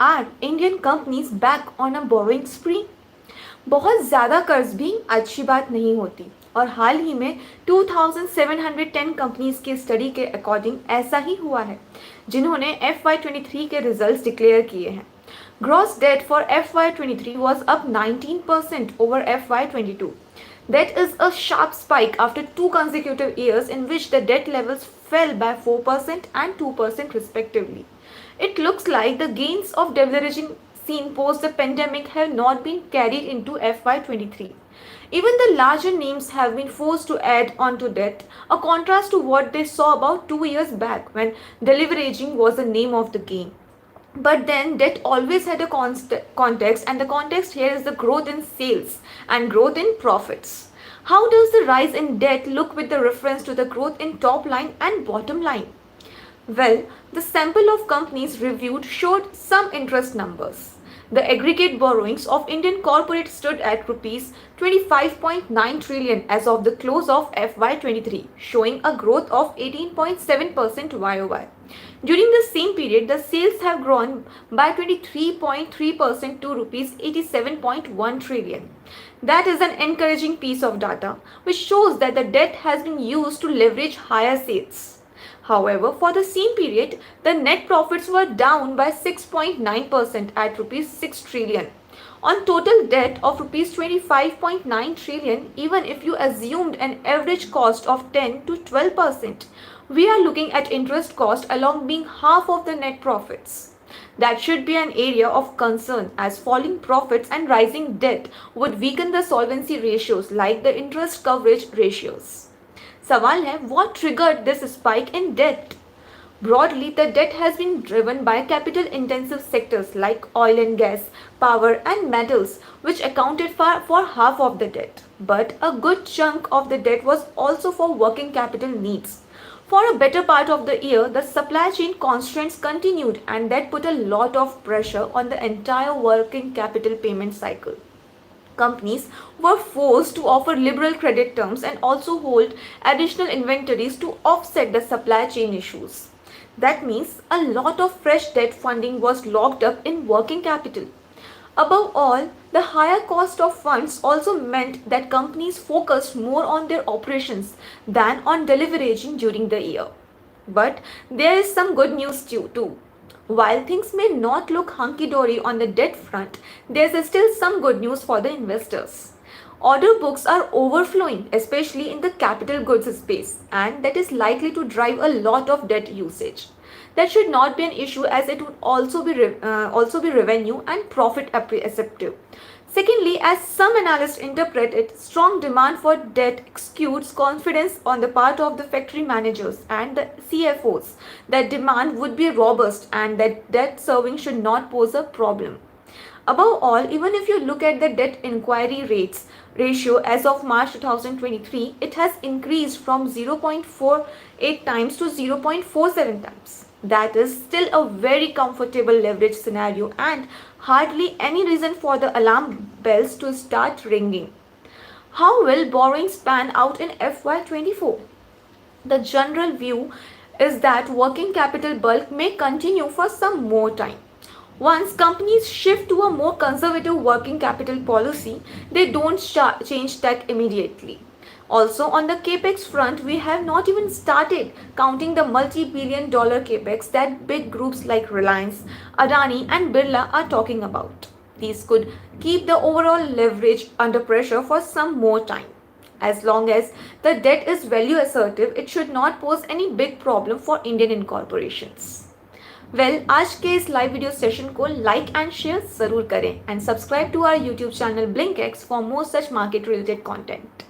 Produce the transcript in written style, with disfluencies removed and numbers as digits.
Are Indian companies back on a borrowing spree? बहुत ज़्यादा कर्ज भी अच्छी बात नहीं होती और हाल ही में 2710 कंपनीज की स्टडी के अकॉर्डिंग ऐसा ही हुआ है जिन्होंने FY23 के रिजल्ट्स डिक्लेयर किए हैं. Gross debt for FY23 was up 19% over FY22. That is a sharp spike after two consecutive years in which the debt levels fell by 4% and 2% respectively. It looks like the gains of deleveraging seen post the pandemic have not been carried into FY23. Even the larger names have been forced to add on to debt, a contrast to what they saw about 2 years back when deleveraging was the name of the game. But then debt always had a context, and the context here is the growth in sales and growth in profits. How does the rise in debt look with the reference to the growth in top line and bottom line? Well, the sample of companies reviewed showed some interest numbers. The aggregate borrowings of Indian corporates stood at rupees 25.9 trillion as of the close of FY23, showing a growth of 18.7% YOY. During the same period, the sales have grown by 23.3% to rupees 87.1 trillion. That is an encouraging piece of data, which shows that the debt has been used to leverage higher sales. However, for the same period, the net profits were down by 6.9% at rupees 6 trillion. On total debt of rupees 25.9 trillion, even if you assumed an average cost of 10 to 12%, we are looking at interest cost along being half of the net profits. That should be an area of concern as falling profits and rising debt would weaken the solvency ratios like the interest coverage ratios. सवाल है, what triggered this spike in debt? Broadly, the debt has been driven by capital-intensive sectors like oil and gas, power and metals, which accounted for half of the debt. But a good chunk of the debt was also for working capital needs. For a better part of the year, the supply chain constraints continued and that put a lot of pressure on the entire working capital payment cycle. Companies were forced to offer liberal credit terms and also hold additional inventories to offset the supply chain issues. That means a lot of fresh debt funding was locked up in working capital. Above all, the higher cost of funds also meant that companies focused more on their operations than on deleveraging during the year. But there is some good news too. While things may not look hunky-dory on the debt front, there's still some good news for the investors. Order books are overflowing, especially in the capital goods space, and that is likely to drive a lot of debt usage. That should not be an issue as it would also be revenue and profit acceptive. Secondly, as some analysts interpret it, strong demand for debt exudes confidence on the part of the factory managers and the CFOs that demand would be robust and that debt serving should not pose a problem. Above all, even if you look at the debt inquiry rates ratio as of March 2023, it has increased from 0.48 times to 0.47 times. That is still a very comfortable leverage scenario and hardly any reason for the alarm bells to start ringing. How will borrowings pan out in FY24? The general view is that working capital bulk may continue for some more time. Once companies shift to a more conservative working capital policy, they don't change that immediately. Also, on the capex front, we have not even started counting the multi-billion dollar capex that big groups like Reliance, Adani and Birla are talking about. These could keep the overall leverage under pressure for some more time. As long as the debt is value assertive, it should not pose any big problem for Indian incorporations. Well आज के इस live video session को like and share जरूर करें and subscribe to our YouTube channel blinkX for more such market related content.